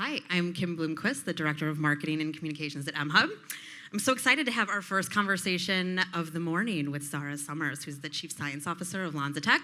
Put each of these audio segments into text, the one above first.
Hi, I'm Kim Blomquist, the Director of Marketing and Communications at mHUB. I'm so excited to have our first conversation of the morning with Zara Summers, who's the Chief Science Officer of LanzaTech.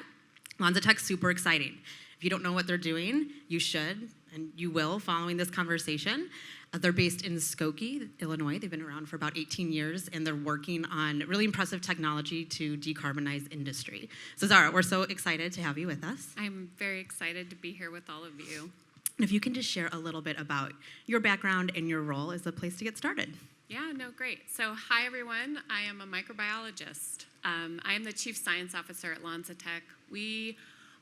LanzaTech's super exciting. If you don't know what they're doing, you should, and you will following this conversation. They're based in Skokie, Illinois. They've been around for about 18 years, and they're working on really impressive technology to decarbonize industry. So Zara, we're so excited to have you with us. I'm very excited to be here with all of you. And if you can just share a little bit about your background and your role as a place to get started. Yeah, no, great. So hi, everyone. I am a microbiologist. I am the Chief Science Officer at LanzaTech. We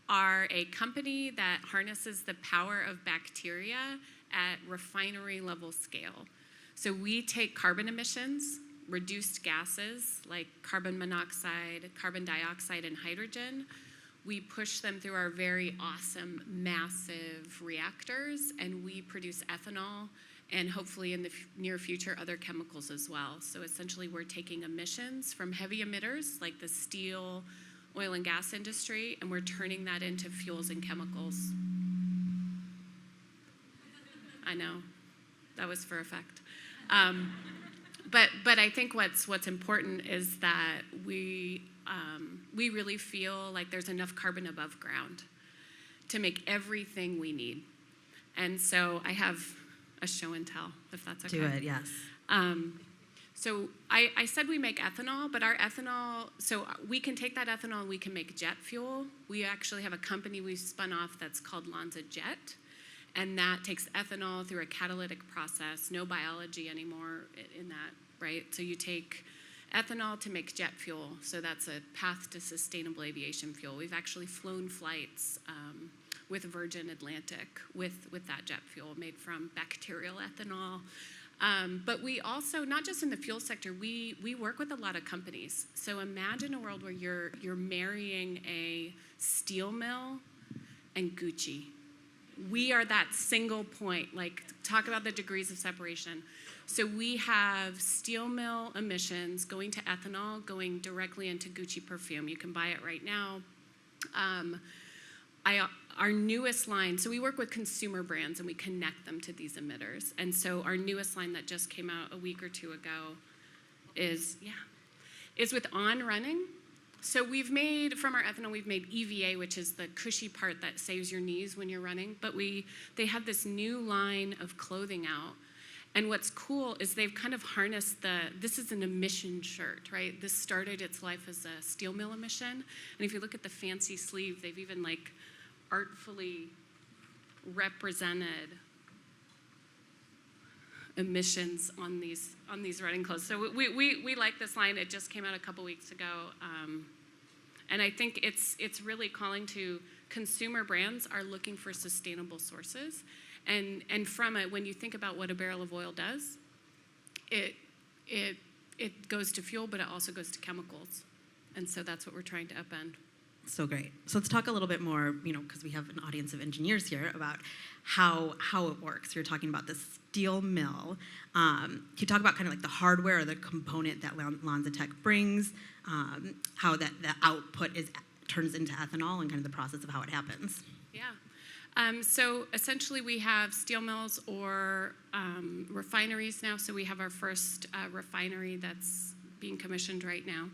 are a company that harnesses the power of bacteria at refinery level scale. So we take carbon emissions, reduced gases like carbon monoxide, carbon dioxide, and hydrogen. We push them through our very awesome, massive reactors, and we produce ethanol and hopefully in the near future other chemicals as well. So essentially we're taking emissions from heavy emitters like the steel, oil and gas industry, and we're turning that into fuels and chemicals. I know, that was for effect. But I think what's important is that we really feel like there's enough carbon above ground to make everything we need. And so I have a show and tell, if that's okay. Do it, yes. So I said we make ethanol, but our ethanol, so we can take that ethanol and we can make jet fuel. We actually have a company we've spun off that's called LanzaJet, and that takes ethanol through a catalytic process, no biology anymore in that, right? So you take ethanol to make jet fuel, so that's a path to sustainable aviation fuel. We've actually flown flights with Virgin Atlantic with that jet fuel made from bacterial ethanol. But we also, not just in the fuel sector, we work with a lot of companies. So imagine a world where you're marrying a steel mill and Gucci. We are that single point, like talk about the degrees of separation. So we have steel mill emissions going to ethanol, going directly into Gucci perfume. You can buy it right now. Our newest line, so we work with consumer brands and we connect them to these emitters. And so our newest line that just came out a week or two ago is with On Running. So we've made, from our ethanol, we've made EVA, which is the cushy part that saves your knees when you're running. But they have this new line of clothing out. And what's cool is they've kind of harnessed this is an emission shirt, right? This started its life as a steel mill emission. And if you look at the fancy sleeve, they've even like artfully represented emissions on these running clothes. So we like this line. It just came out a couple weeks ago. And I think it's really calling to consumer brands are looking for sustainable sources. And from it, when you think about what a barrel of oil does, it goes to fuel, but it also goes to chemicals. And so that's what we're trying to upend. So great. So let's talk a little bit more, because we have an audience of engineers here, about how it works. You're talking about the steel mill. Can you talk about kind of like the hardware or the component that LanzaTech brings, how the output turns into ethanol and kind of the process of how it happens? Yeah. So essentially we have steel mills or refineries now. So we have our first refinery that's being commissioned right now,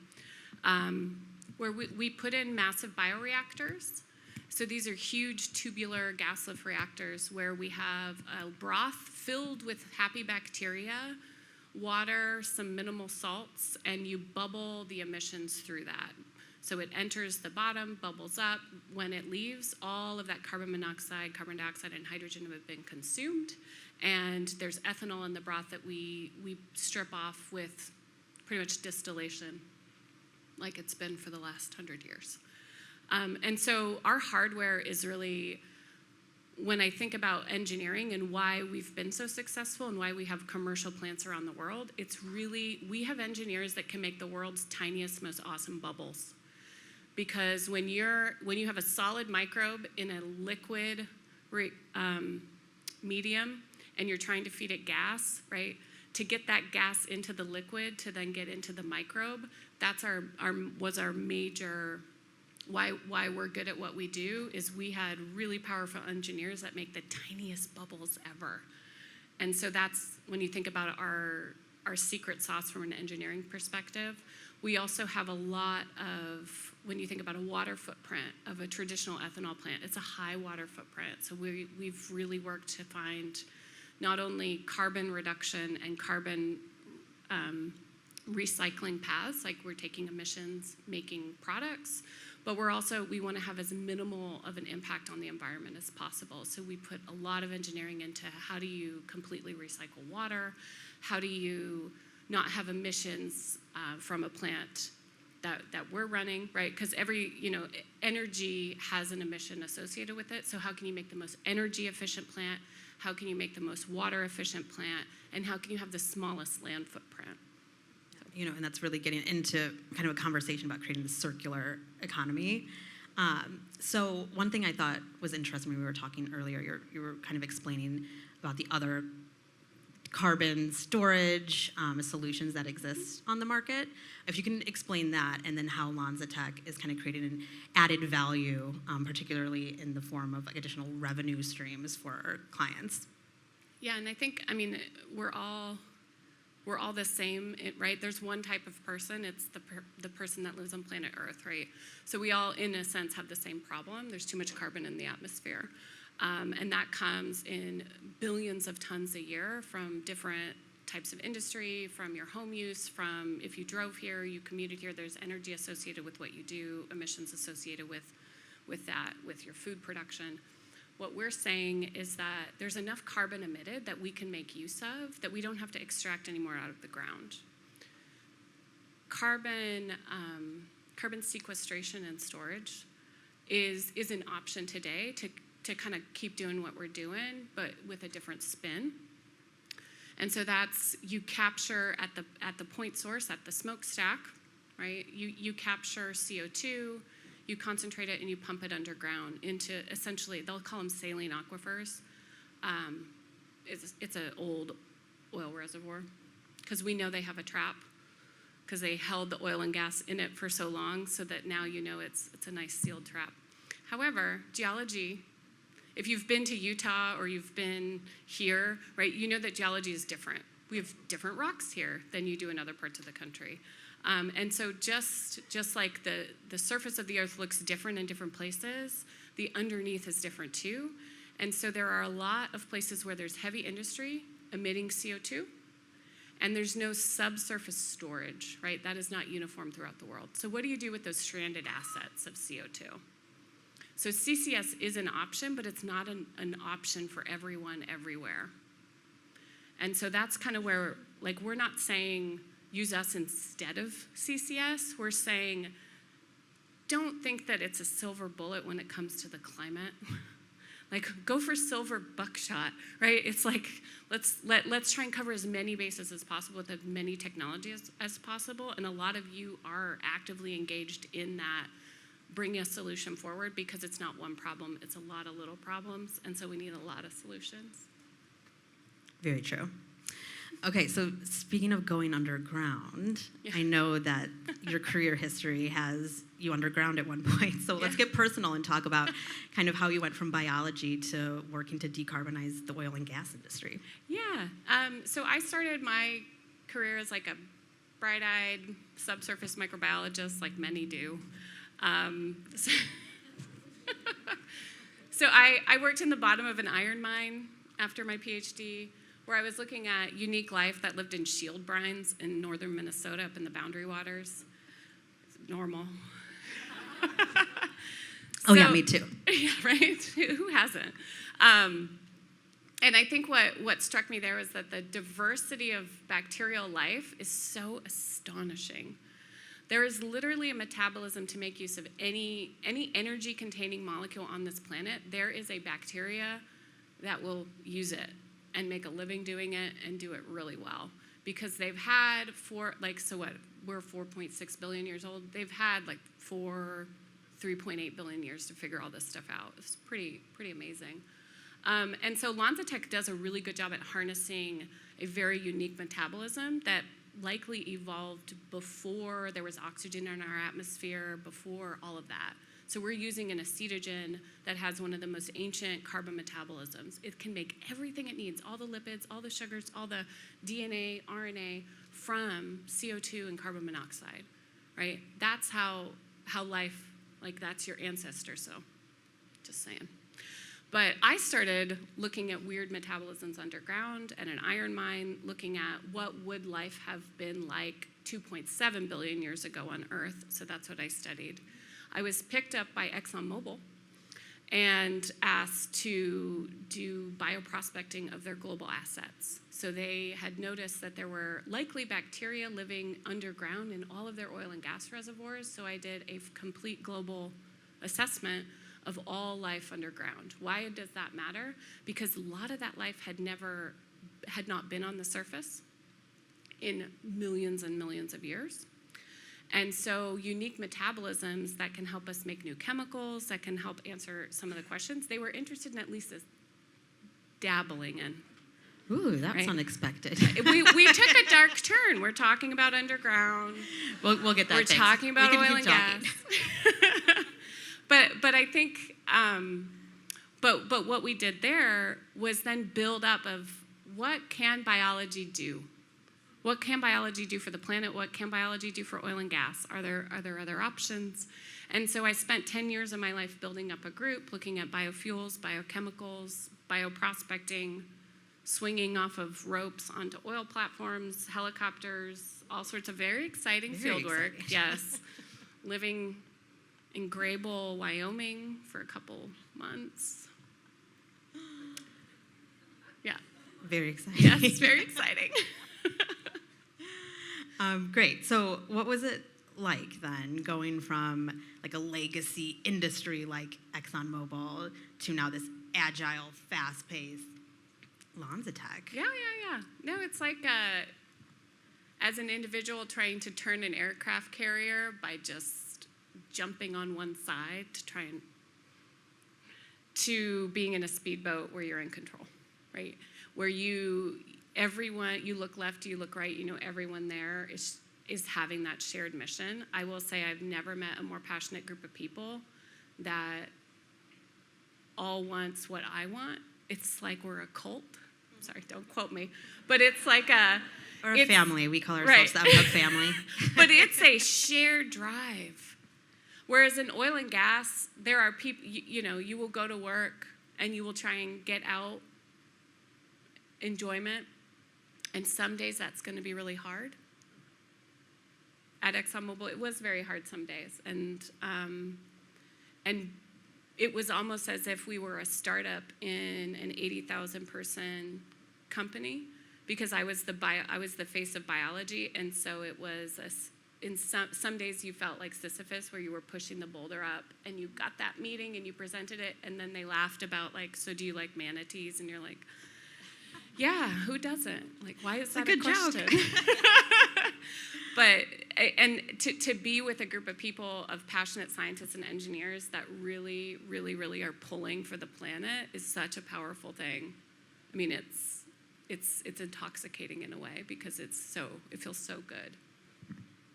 where we put in massive bioreactors. So these are huge tubular gas lift reactors where we have a broth filled with happy bacteria, water, some minimal salts, and you bubble the emissions through that. So it enters the bottom, bubbles up. When it leaves, all of that carbon monoxide, carbon dioxide, and hydrogen have been consumed. And there's ethanol in the broth that we strip off with pretty much distillation, like it's been for the last 100 years. And so our hardware is really, when I think about engineering and why we've been so successful and why we have commercial plants around the world, it's really, we have engineers that can make the world's tiniest, most awesome bubbles. Because when you have a solid microbe in a liquid medium and you're trying to feed it gas, right? To get that gas into the liquid to then get into the microbe, was our major why we're good at what we do is we had really powerful engineers that make the tiniest bubbles ever. And so that's when you think about our secret sauce from an engineering perspective. We also have a lot of, when you think about a water footprint of a traditional ethanol plant, it's a high water footprint. So we've really worked to find not only carbon reduction and carbon recycling paths, like we're taking emissions, making products, but we want to have as minimal of an impact on the environment as possible. So we put a lot of engineering into how do you completely recycle water, how do you not have emissions from a plant that we're running, right? Because every, energy has an emission associated with it. So how can you make the most energy efficient plant? How can you make the most water efficient plant? And how can you have the smallest land footprint? And that's really getting into kind of a conversation about creating the circular economy. So one thing I thought was interesting when we were talking earlier, you were kind of explaining about the other carbon storage solutions that exist on the market. If you can explain that, and then how LanzaTech is kind of creating an added value, particularly in the form of additional revenue streams for our clients. Yeah, and I think, we're all the same, right? There's one type of person. It's the person that lives on planet Earth, right? So we all, in a sense, have the same problem. There's too much carbon in the atmosphere. And that comes in billions of tons a year from different types of industry, from your home use, from if you drove here, you commuted here, there's energy associated with what you do, emissions associated with that, with your food production. What we're saying is that there's enough carbon emitted that we can make use of, that we don't have to extract any more out of the ground. Carbon sequestration and storage is an option today to kind of keep doing what we're doing, but with a different spin. And so that's, you capture at the point source, at the smokestack, right? You capture CO2, you concentrate it, and you pump it underground into, essentially, they'll call them saline aquifers. It's an old oil reservoir, because we know they have a trap, because they held the oil and gas in it for so long, so that now it's a nice sealed trap. However, geology, if you've been to Utah or you've been here, right, you know that geology is different. We have different rocks here than you do in other parts of the country. And so just like the surface of the earth looks different in different places, the underneath is different too. And so there are a lot of places where there's heavy industry emitting CO2, and there's no subsurface storage, right? That is not uniform throughout the world. So what do you do with those stranded assets of CO2? So CCS is an option, but it's not an option for everyone everywhere. And so that's kind of where, like, we're not saying use us instead of CCS. We're saying don't think that it's a silver bullet when it comes to the climate. Like, go for silver buckshot, right? It's like, let's try and cover as many bases as possible with as many technologies as possible. And a lot of you are actively engaged in that, bring a solution forward, because it's not one problem, it's a lot of little problems, and so we need a lot of solutions. Very true. Okay, so speaking of going underground, yeah. I know that your career history has you underground at one point, so let's get personal and talk about kind of how you went from biology to working to decarbonize the oil and gas industry. Yeah, so I started my career as like a bright-eyed subsurface microbiologist, like many do. So I worked in the bottom of an iron mine after my PhD, where I was looking at unique life that lived in shield brines in northern Minnesota up in the boundary waters. It's normal. Oh, yeah, me too. Yeah, right? Who hasn't? And I think what struck me there was that the diversity of bacterial life is so astonishing. There is literally a metabolism to make use of any energy-containing molecule on this planet. There is a bacteria that will use it and make a living doing it and do it really well. Because they've had we're 4.6 billion years old. They've had 3.8 billion years to figure all this stuff out. It's pretty amazing. And so LanzaTech does a really good job at harnessing a very unique metabolism that likely evolved before there was oxygen in our atmosphere, before all of that. So we're using an acetogen that has one of the most ancient carbon metabolisms. It can make everything it needs, all the lipids, all the sugars, all the DNA, RNA from CO2 and carbon monoxide, right? That's how life, like that's your ancestor, so just saying. But I started looking at weird metabolisms underground at an iron mine, looking at what would life have been like 2.7 billion years ago on Earth. So that's what I studied. I was picked up by ExxonMobil and asked to do bioprospecting of their global assets. So they had noticed that there were likely bacteria living underground in all of their oil and gas reservoirs. So I did a complete global assessment of all life underground. Why does that matter? Because a lot of that life had not been on the surface in millions and millions of years. And so unique metabolisms that can help us make new chemicals, that can help answer some of the questions, they were interested in at least dabbling in. Ooh, that's right? Unexpected. we took a dark turn. We're talking about underground. We'll get that We're fixed. talking about oil and gas. But I think, but what we did there was then build up of what can biology do? What can biology do for the planet? What can biology do for oil and gas? Are there other options? And so I spent 10 years of my life building up a group, looking at biofuels, biochemicals, bioprospecting, swinging off of ropes onto oil platforms, helicopters, all sorts of very exciting field work. Yes, living in Grable, Wyoming for a couple months. Yeah. Very exciting. Yes, very exciting. Great. So what was it like then, going from like a legacy industry like ExxonMobil to now this agile, fast-paced LanzaTech? Yeah. No, it's like as an individual trying to turn an aircraft carrier by just jumping on one side to being in a speedboat where you're in control, right? Where you look left, you look right, everyone there is having that shared mission. I will say I've never met a more passionate group of people that all wants what I want. It's like we're a cult. Sorry, don't quote me. But it's like Or a family. We call ourselves the mHUB family. But it's a shared drive. Whereas in oil and gas, there are people, you will go to work and you will try and get out enjoyment. And some days that's going to be really hard. At ExxonMobil, it was very hard some days. And it was almost as if we were a startup in an 80,000 person company, because I was the face of biology, and so it was in some days you felt like Sisyphus, where you were pushing the boulder up, and you got that meeting and you presented it, and then they laughed about like, so do you like manatees? And you're like, yeah, who doesn't? Like, why is that a question? Joke. But to be with a group of people, of passionate scientists and engineers that really, really, really are pulling for the planet is such a powerful thing. I mean, it's intoxicating in a way, because it feels so good.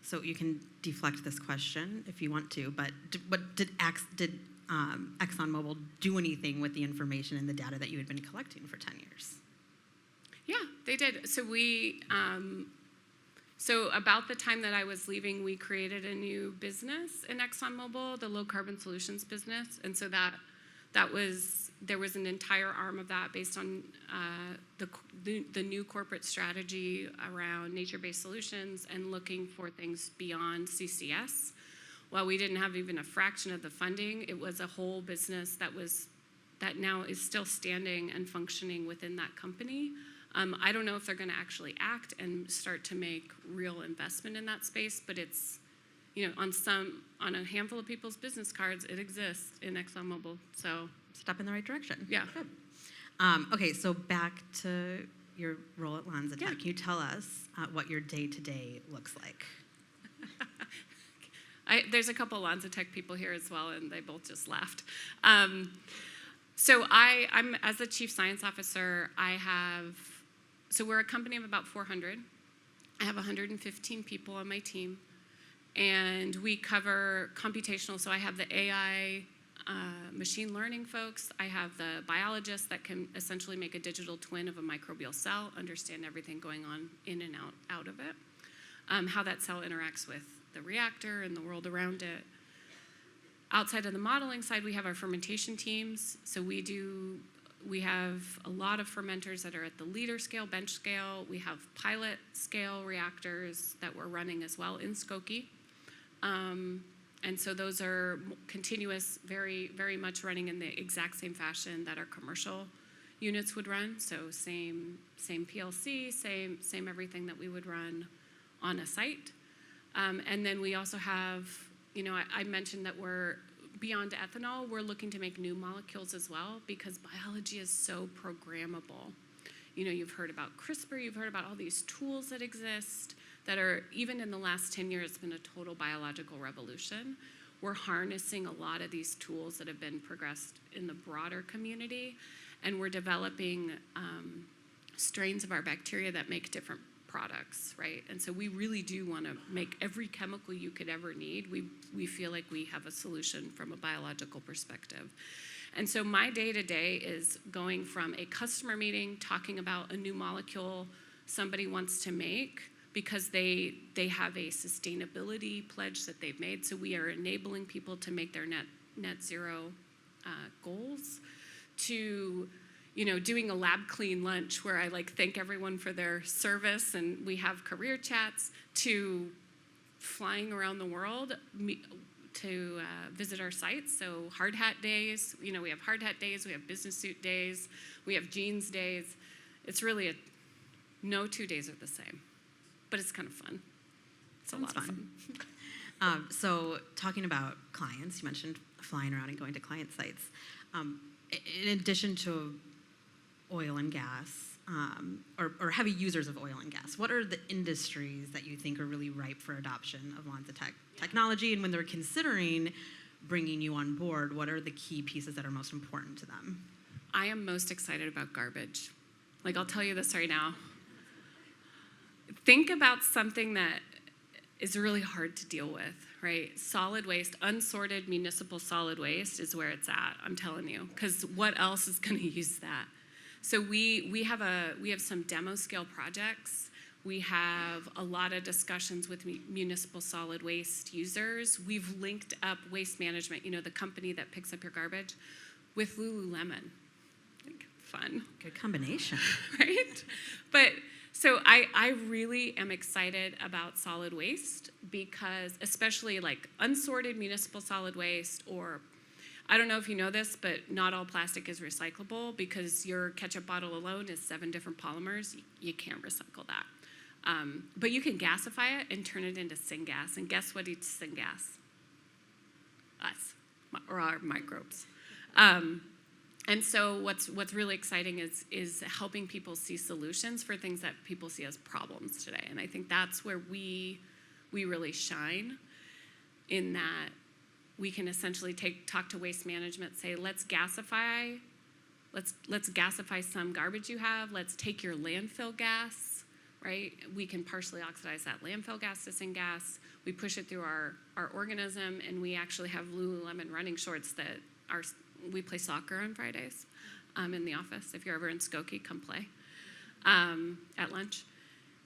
So you can deflect this question if you want to, but did ExxonMobil do anything with the information and the data that you had been collecting for 10 years? Yeah, they did. So so about the time that I was leaving, we created a new business in ExxonMobil, the low carbon solutions business, and so there was an entire arm of that based on the new corporate strategy around nature-based solutions and looking for things beyond CCS. While we didn't have even a fraction of the funding, it was a whole business that now is still standing and functioning within that company. I don't know if they're going to actually act and start to make real investment in that space, but it's, on a handful of people's business cards, it exists in ExxonMobil. So step in the right direction. Yeah. Good. Okay, so back to your role at LanzaTech. Yeah. Can you tell us what your day-to-day looks like? There's a couple LanzaTech people here as well, and they both just laughed. So I'm as the chief science officer, so we're a company of about 400. I have 115 people on my team. And we cover computational, so I have the AI, machine learning folks. I have the biologists that can essentially make a digital twin of a microbial cell, understand everything going on in and out of it, how that cell interacts with the reactor and the world around it. Outside of the modeling side, we have our fermentation teams. So we have a lot of fermenters that are at the liter scale, bench scale. We have pilot scale reactors that we're running as well in Skokie. And so those are continuous, very, very much running in the exact same fashion that our commercial units would run. So same PLC, same everything that we would run on a site. And then we also have, I mentioned that we're beyond ethanol. We're looking to make new molecules as well because biology is so programmable. You've heard about CRISPR, you've heard about all these tools that exist that are, even in the last 10 years, it's been a total biological revolution. We're harnessing a lot of these tools that have been progressed in the broader community, and we're developing strains of our bacteria that make different products, right? And so we really do want to make every chemical you could ever need. We feel like we have a solution from a biological perspective. And so my day-to-day is going from a customer meeting, talking about a new molecule somebody wants to make because they have a sustainability pledge that they've made. So we are enabling people to make their net zero goals, to doing a lab clean lunch where I thank everyone for their service and we have career chats, to flying around the world to visit our sites. So hard hat days, we have hard hat days, we have business suit days, we have jeans days. It's really no 2 days are the same, but it's kind of fun. It's a lot of fun. So talking about clients, you mentioned flying around and going to client sites. In addition to oil and gas, or heavy users of oil and gas, what are the industries that you think are really ripe for adoption of LanzaTech technology? And when they're considering bringing you on board, what are the key pieces that are most important to them? I am most excited about garbage. I'll tell you this right now. Think about something that is really hard to deal with, right? Solid waste, unsorted municipal solid waste is where it's at, I'm telling you, because what else is going to use that? So we have some demo scale projects. We have a lot of discussions with municipal solid waste users. We've linked up Waste Management, the company that picks up your garbage, with Lululemon. Fun. Good combination. Right? But so I really am excited about solid waste because especially unsorted municipal solid waste, or I don't know if you know this, but not all plastic is recyclable because your ketchup bottle alone is 7 different polymers. You can't recycle that. But you can gasify it and turn it into syngas. And guess what eats syngas? Us, or our microbes. And so what's really exciting is helping people see solutions for things that people see as problems today. And I think that's where we really shine, in that we can essentially talk to Waste Management, say, let's gasify some garbage you have. Let's take your landfill gas, right? We can partially oxidize that landfill gas to syngas. We push it through our organism, and we actually have Lululemon running shorts that we play soccer on Fridays in the office. If you're ever in Skokie, come play at lunch.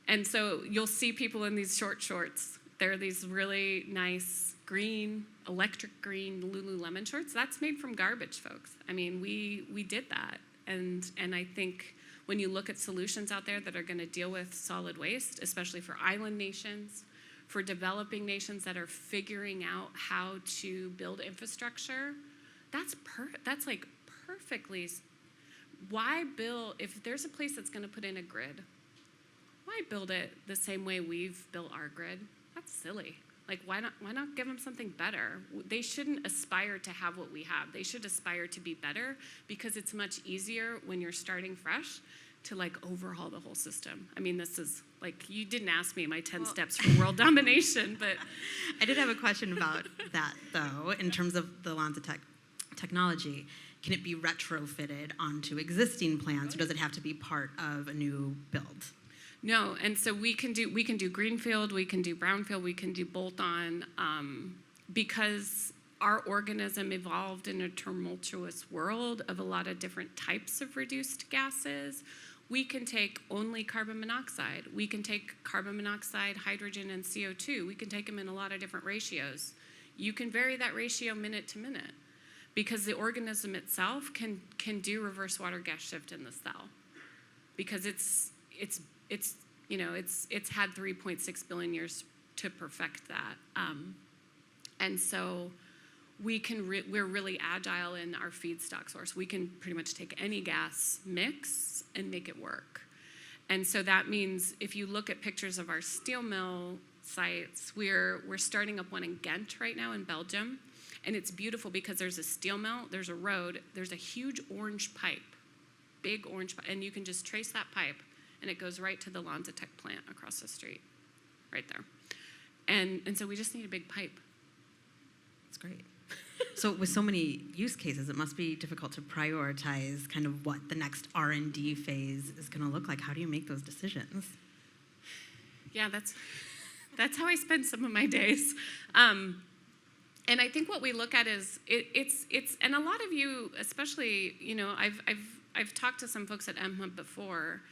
And so you'll see people in these short shorts. They're these really nice green, electric green Lululemon shorts. That's made from garbage, folks. I mean, we did that. And I think when you look at solutions out there that are going to deal with solid waste, especially for island nations, for developing nations that are figuring out how to build infrastructure, that's perfectly. Why build, if there's a place that's going to put in a grid, why build it the same way we've built our grid? That's silly. Why not give them something better? They shouldn't aspire to have what we have. They should aspire to be better, because it's much easier when you're starting fresh to overhaul the whole system. I mean, this is you didn't ask me my 10 steps for world domination, but I did have a question about that, though, in terms of the LanzaTech technology. Can it be retrofitted onto existing plants, or does it have to be part of a new build? No, and so we can do greenfield, we can do brownfield, we can do bolt-on, because our organism evolved in a tumultuous world of a lot of different types of reduced gases. We can take only carbon monoxide. We can take carbon monoxide, hydrogen, and CO2. We can take them in a lot of different ratios. You can vary that ratio minute to minute because the organism itself can do reverse water gas shift in the cell because it's had 3.6 billion years to perfect that. And so we're really agile in our feedstock source. We can pretty much take any gas mix and make it work. And so that means if you look at pictures of our steel mill sites, we're starting up one in Ghent right now in Belgium. And it's beautiful because there's a steel mill, there's a road, there's a huge orange pipe, big orange pipe, and you can just trace that pipe and it goes right to the LanzaTech plant across the street, right there. And so we just need a big pipe. That's great. So with so many use cases, it must be difficult to prioritize kind of what the next R&D phase is going to look like. How do you make those decisions? Yeah, that's how I spend some of my days. And I think what we look at is it's and a lot of you, especially, I've talked to some folks at mHUB before.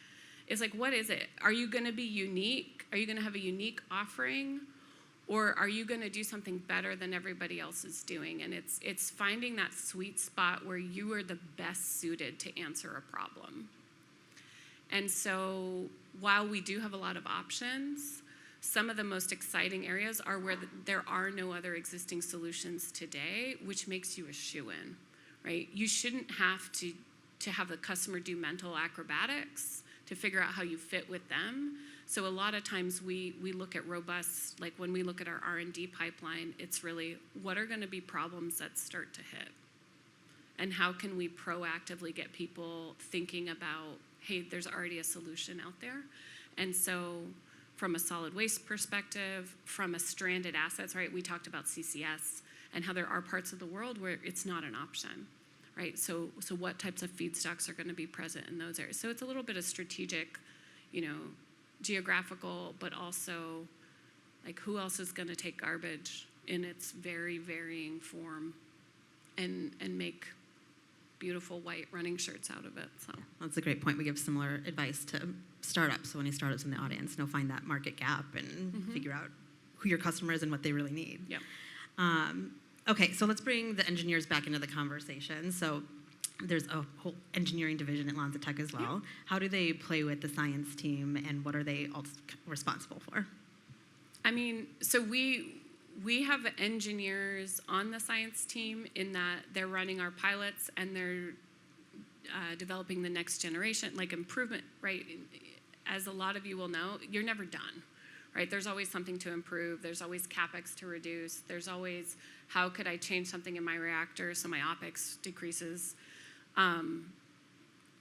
Is like, what is it? Are you going to be unique? Are you going to have a unique offering? Or are you going to do something better than everybody else is doing? And it's finding that sweet spot where you are the best suited to answer a problem. And so while we do have a lot of options, some of the most exciting areas are where there are no other existing solutions today, which makes you a shoo-in, right? You shouldn't have to have the customer do mental acrobatics to figure out how you fit with them. So a lot of times we look at robust, like when we look at our R&D pipeline, it's really what are going to be problems that start to hit? And how can we proactively get people thinking about, hey, there's already a solution out there? And so from a solid waste perspective, from a stranded assets, right? We talked about CCS and how there are parts of the world where it's not an option, right? So what types of feedstocks are going to be present in those areas? So it's a little bit of strategic, geographical, but also like who else is going to take garbage in its very varying form and make beautiful white running shirts out of it. So that's a great point. We give similar advice to startups. So any startups in the audience, find that market gap and figure out who your customer is and what they really need. Yep. Okay, so let's bring the engineers back into the conversation. So there's a whole engineering division at LanzaTech as well. Yeah. How do they play with the science team, and what are they all responsible for? I mean, so we have engineers on the science team in that they're running our pilots and they're developing the next generation, like improvement, right? As a lot of you will know, you're never done, right? There's always something to improve. There's always CapEx to reduce. There's always, how could I change something in my reactor so my OpEx decreases?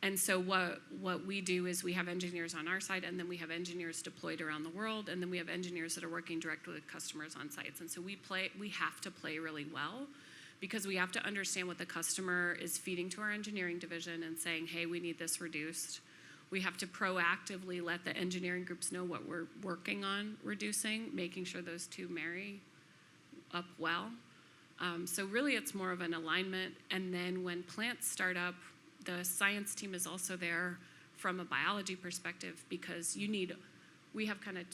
And so what we do is we have engineers on our side, and then we have engineers deployed around the world, and then we have engineers that are working directly with customers on sites. And so we have to play really well because we have to understand what the customer is feeding to our engineering division and saying, hey, we need this reduced. We have to proactively let the engineering groups know what we're working on reducing, making sure those two marry up well. So really it's more of an alignment. And then when plants start up, the science team is also there from a biology perspective because we have kind of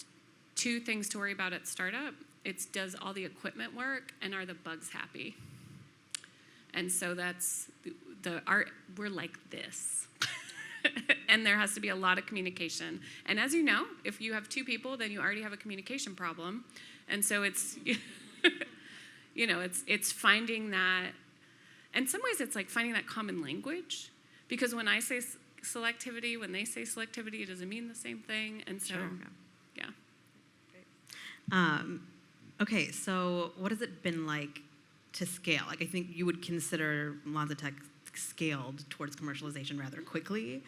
two things to worry about at startup. It's does all the equipment work and are the bugs happy? And so that's we're like this. And there has to be a lot of communication. And as you know, if you have two people, then you already have a communication problem. And so it's, it's finding that, in some ways it's like finding that common language. Because when I say selectivity, when they say selectivity, it doesn't mean the same thing. And so, sure. Yeah. Okay, so what has it been like to scale? Like, I think you would consider LanzaTech scaled towards commercialization rather quickly.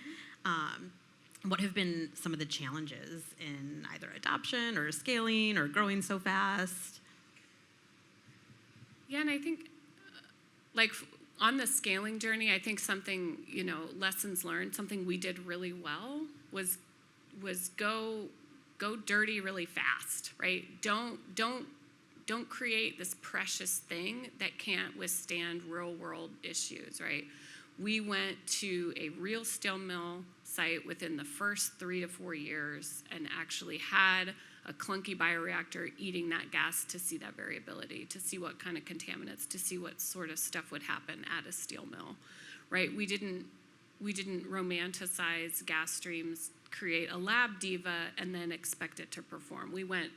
What have been some of the challenges in either adoption or scaling or growing so fast? Yeah, and I think, on the scaling journey, I think something, lessons learned, something we did really well was was go dirty really fast, right? Don't create this precious thing that can't withstand real world issues, right? We went to a real steel mill site within the first 3 to 4 years and actually had a clunky bioreactor eating that gas to see that variability, to see what kind of contaminants, to see what sort of stuff would happen at a steel mill, right? We didn't romanticize gas streams, create a lab diva, and then expect it to perform. We went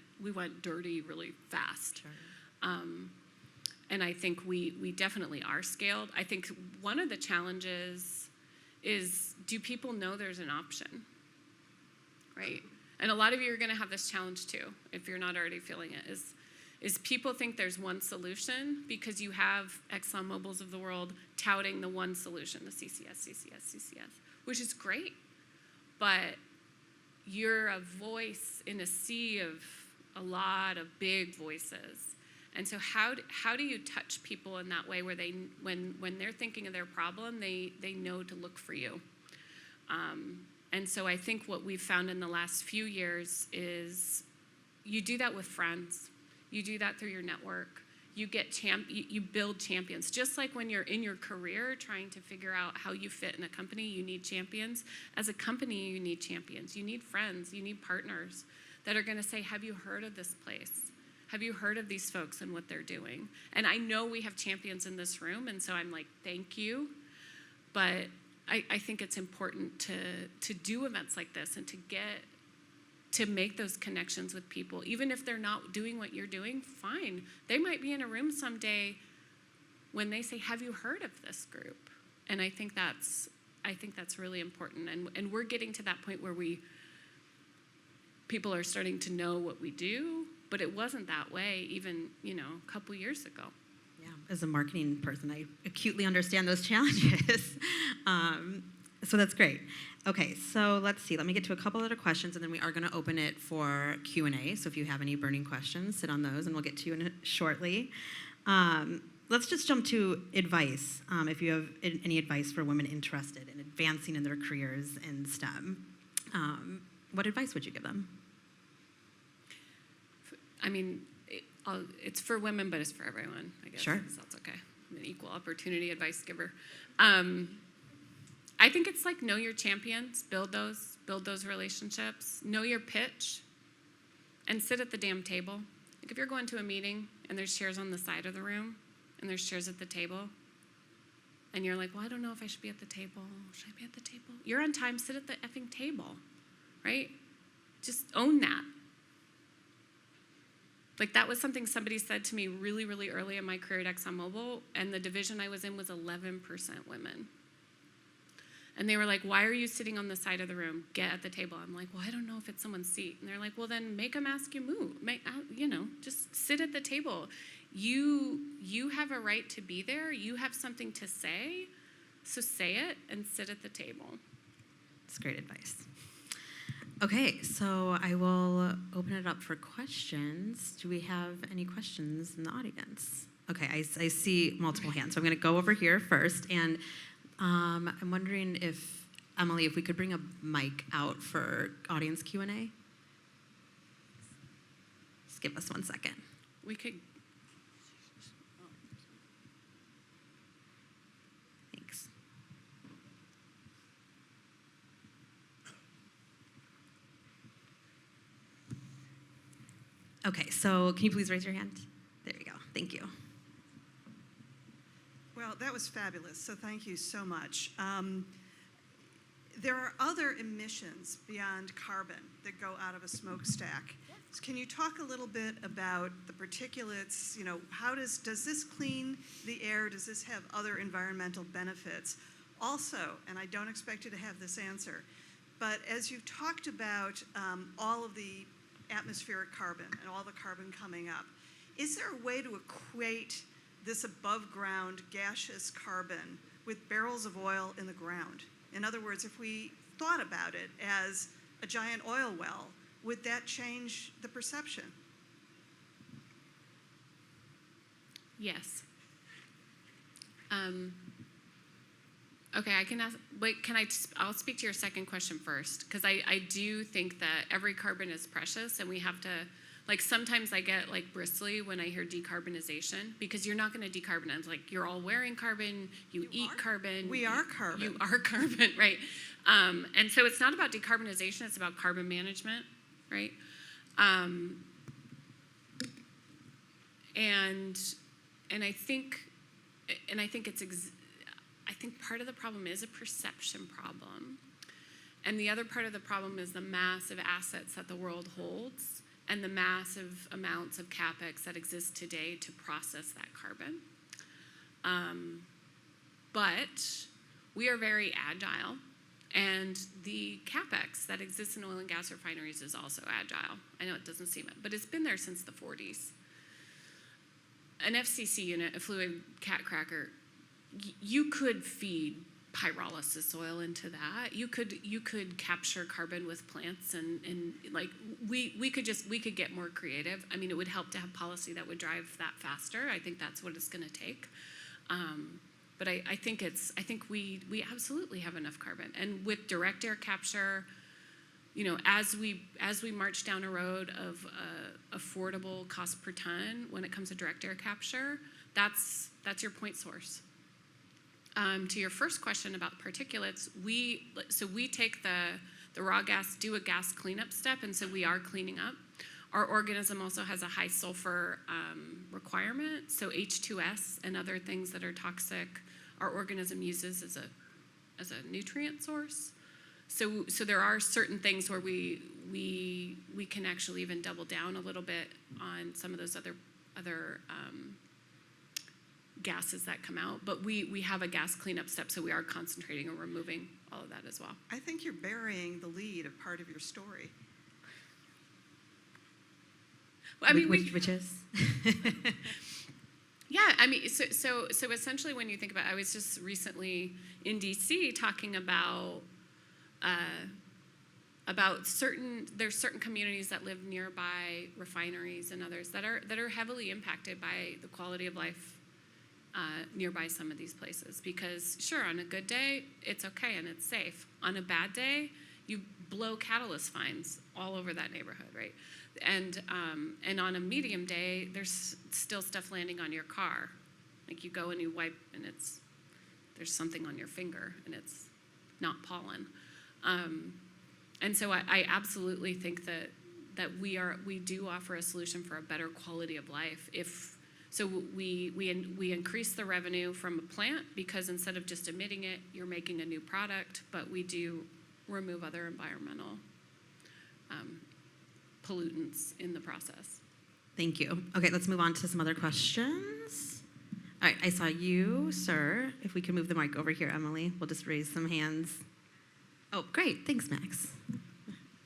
dirty really fast. Sure. And I think we definitely are scaled. I think one of the challenges is, do people know there's an option, right? And a lot of you are going to have this challenge too, if you're not already feeling it, is people think there's one solution because you have ExxonMobils of the world touting the one solution, the CCS, which is great. But you're a voice in a sea of a lot of big voices. And so how do you touch people in that way where they, when they're thinking of their problem, they know to look for you? And so I think what we've found in the last few years is you do that with friends. You do that through your network. You build champions. Just like when you're in your career trying to figure out how you fit in a company, you need champions. As a company, you need champions. You need friends. You need partners that are going to say, have you heard of this place? Have you heard of these folks and what they're doing? And I know we have champions in this room, and so I'm like, thank you. But I think it's important to do events like this and to make those connections with people. Even if they're not doing what you're doing, fine. They might be in a room someday when they say, have you heard of this group? And I think that's really important. And we're getting to that point where people are starting to know what we do, but it wasn't that way even, a couple years ago. Yeah, as a marketing person, I acutely understand those challenges. So that's great. Okay, so let's see. Let me get to a couple other questions, and then we are going to open it for Q&A. So if you have any burning questions, sit on those, and we'll get to you shortly. Let's just jump to advice. If you have any advice for women interested in advancing in their careers in STEM, what advice would you give them? I mean, it's for women, but it's for everyone, I guess. Sure. So that's okay. I'm an equal opportunity advice giver. I think it's like know your champions, build those relationships, know your pitch, and sit at the damn table. Like if you're going to a meeting and there's chairs on the side of the room and there's chairs at the table, and you're like, well, I don't know if I should be at the table. Should I be at the table? You're on time, sit at the effing table, right? Just own that. Like that was something somebody said to me really, really early in my career at ExxonMobil, and the division I was in was 11% women. And they were like, why are you sitting on the side of the room? Get at the table. I'm like, well, I don't know if it's someone's seat. And they're like, well, then make them ask you move. Just sit at the table. You have a right to be there. You have something to say. So say it and sit at the table. That's great advice. Okay, so I will open it up for questions. Do we have any questions in the audience? Okay, I see multiple hands. So I'm going to go over here first. And I'm wondering if, Emily, if we could bring a mic out for audience Q&A. Just give us 1 second. We could. Thanks. Okay, so can you please raise your hand? There you go. Thank you. Well, that was fabulous, so thank you so much. There are other emissions beyond carbon that go out of a smokestack. So can you talk a little bit about the particulates? How does this clean the air? Does this have other environmental benefits? Also, and I don't expect you to have this answer, but as you've talked about all of the atmospheric carbon and all the carbon coming up, is there a way to equate this above-ground gaseous carbon with barrels of oil in the ground? In other words, if we thought about it as a giant oil well, would that change the perception? Yes. Okay, I can ask, but I'll speak to your second question first, because I do think that every carbon is precious, and we have to, like, sometimes I get like bristly when I hear decarbonization, because you're not going to decarbonize. Like, you're all wearing carbon, you eat carbon. We are carbon. You are carbon, right? And so it's not about decarbonization, it's about carbon management, right? And I think I think part of the problem is a perception problem. And the other part of the problem is the massive assets that the world holds and the massive amounts of CapEx that exist today to process that carbon. But we are very agile, and the CapEx that exists in oil and gas refineries is also agile. I know it doesn't seem it, but it's been there since the 40s. An FCC unit, a fluid cat cracker, you could feed pyrolysis oil into that. You could capture carbon with plants, and like we could get more creative. I mean, it would help to have policy that would drive that faster. I think that's what it's going to take. But I think we absolutely have enough carbon, and with direct air capture, you know, as we march down a road of affordable cost per ton when it comes to direct air capture, that's your point source. To your first question about particulates, we take the raw gas, do a gas cleanup step, and so we are cleaning up. Our organism also has a high sulfur requirement, so H2S and other things that are toxic, our organism uses as a nutrient source. So there are certain things where we can actually even double down a little bit on some of those other gases that come out, but we have a gas cleanup step, so we are concentrating on removing all of that as well. I think you're burying the lead of part of your story. I mean, which is? Yeah, I mean, so essentially, when you think about, I was just recently in DC talking about there's certain communities that live nearby refineries and others that are heavily impacted by the quality of life nearby some of these places, because sure, on a good day it's okay and it's safe. On a bad day, you blow catalyst fines all over that neighborhood, right? And on a medium day, there's still stuff landing on your car. Like, you go and you wipe, and there's something on your finger, and it's not pollen. And so I absolutely think that we do offer a solution for a better quality of life. So we increase the revenue from a plant, because instead of just emitting it, you're making a new product, but we do remove other environmental pollutants in the process. Thank you. Okay, let's move on to some other questions. All right, I saw you, sir. If we can move the mic over here, Emily, we'll just raise some hands. Oh, great. Thanks, Max.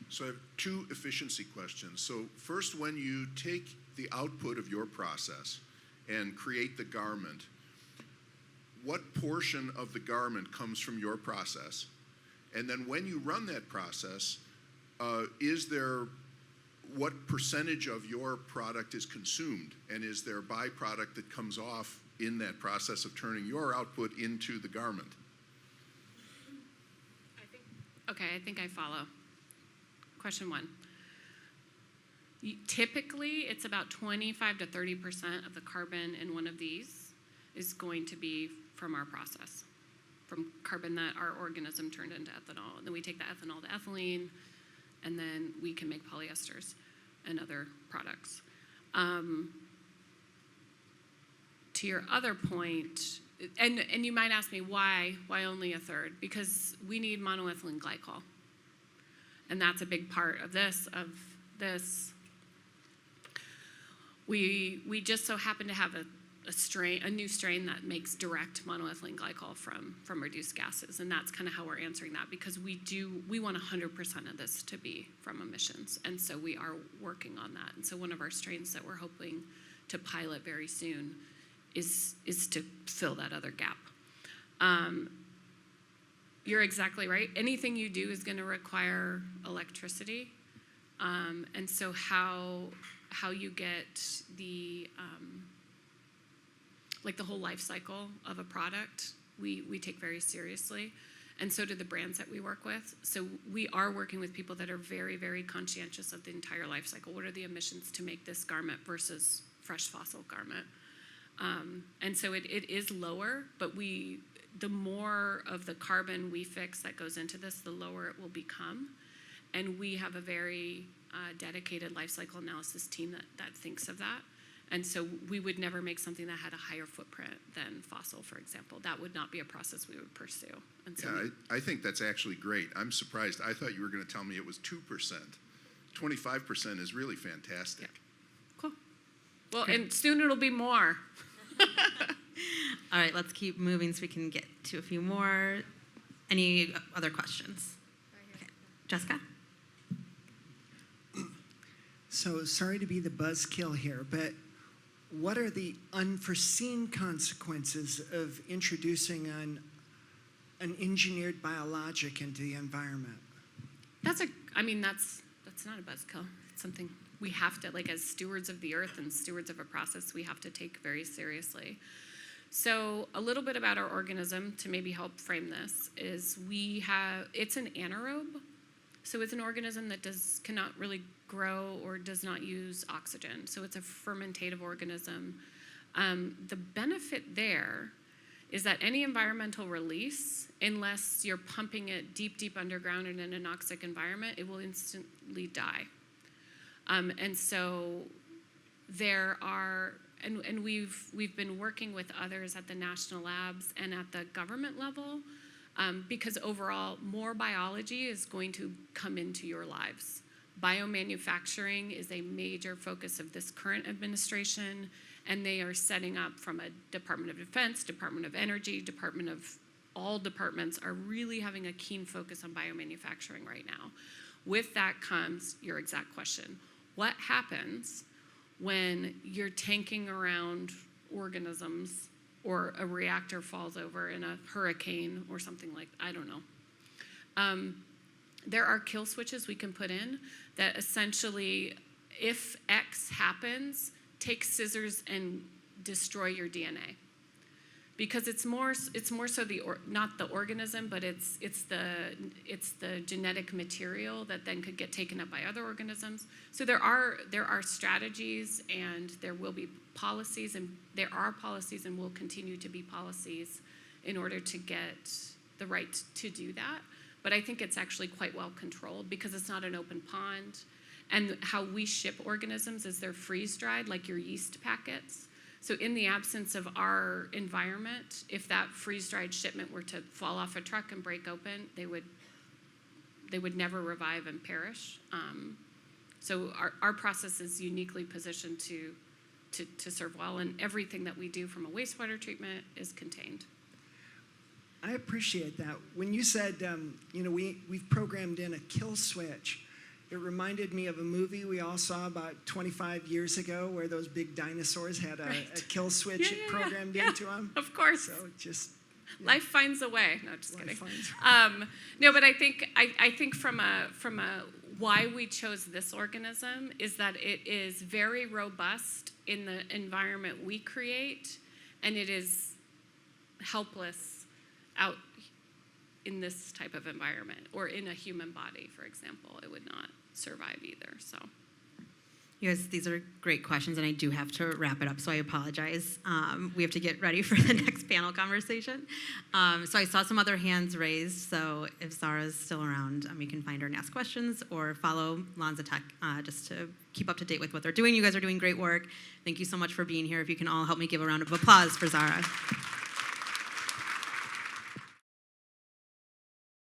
So I have two efficiency questions. So first, when you take the output of your process and create the garment, what portion of the garment comes from your process? And then when you run that process, what percentage of your product is consumed? And is there byproduct that comes off in that process of turning your output into the garment? I think I follow. Question one. Typically, it's about 25 to 30% of the carbon in one of these is going to be from our process, from carbon that our organism turned into ethanol. And then we take the ethanol to ethylene, and then we can make polyesters and other products. To your other point, and you might ask me why only a third? Because we need monoethylene glycol. And that's a big part of this. We just so happen to have a new strain that makes direct monoethylene glycol from reduced gases, and that's kind of how we're answering that, because we want 100% of this to be from emissions, and so we are working on that. And so one of our strains that we're hoping to pilot very soon is to fill that other gap. You're exactly right. Anything you do is going to require electricity, and so how you get the whole life cycle of a product we take very seriously, and so do the brands that we work with. So we are working with people that are very, very conscientious of the entire life cycle. What are the emissions to make this garment versus fresh fossil garment? And so it is lower, but the more of the carbon we fix that goes into this, the lower it will become. And we have a very dedicated life cycle analysis team that thinks of that. And so we would never make something that had a higher footprint than fossil, for example. That would not be a process we would pursue. And so I think that's actually great. I'm surprised. I thought you were going to tell me it was 2%. 25% is really fantastic. Yeah. Cool. Well, and soon it'll be more. All right, let's keep moving so we can get to a few more. Any other questions? Okay. Jessica? So sorry to be the buzzkill here, but what are the unforeseen consequences of introducing an engineered biologic into the environment? That's not a buzzkill. It's something we have to, like, as stewards of the earth and stewards of a process, we have to take very seriously. So a little bit about our organism to maybe help frame this is it's an anaerobe. So it's an organism that cannot really grow or does not use oxygen. So it's a fermentative organism. The benefit there is that any environmental release, unless you're pumping it deep, deep underground in an anoxic environment, it will instantly die. And so there are, and we've been working with others at the national labs and at the government level, because overall, more biology is going to come into your lives. Biomanufacturing is a major focus of this current administration, and they are setting up from a Department of Defense, Department of Energy, all departments are really having a keen focus on biomanufacturing right now. With that comes your exact question. What happens when you're tanking around organisms or a reactor falls over in a hurricane or something like, I don't know. There are kill switches we can put in that essentially, if X happens, take scissors and destroy your DNA. Because it's more so not the organism, but it's the genetic material that then could get taken up by other organisms. So there are strategies, and there will be policies, and there are policies, and will continue to be policies in order to get the right to do that. But I think it's actually quite well controlled because it's not an open pond. And how we ship organisms is they're freeze-dried, like your yeast packets. So in the absence of our environment, if that freeze-dried shipment were to fall off a truck and break open, they would never revive and perish. So our process is uniquely positioned to serve well, and everything that we do from a wastewater treatment is contained. I appreciate that. When you said, we've programmed in a kill switch, it reminded me of a movie we all saw about 25 years ago where those big dinosaurs had a kill switch programmed into them. Of course. So just... Life finds a way. No, just kidding. No, but I think from a why we chose this organism is that it is very robust in the environment we create, and it is helpless out in this type of environment, or in a human body, for example. It would not survive either. So. You guys, these are great questions, and I do have to wrap it up, so I apologize. We have to get ready for the next panel conversation. So I saw some other hands raised, so if Zara's still around, you can find her and ask questions, or follow LanzaTech just to keep up to date with what they're doing. You guys are doing great work. Thank you so much for being here. If you can all help me give a round of applause for Zara.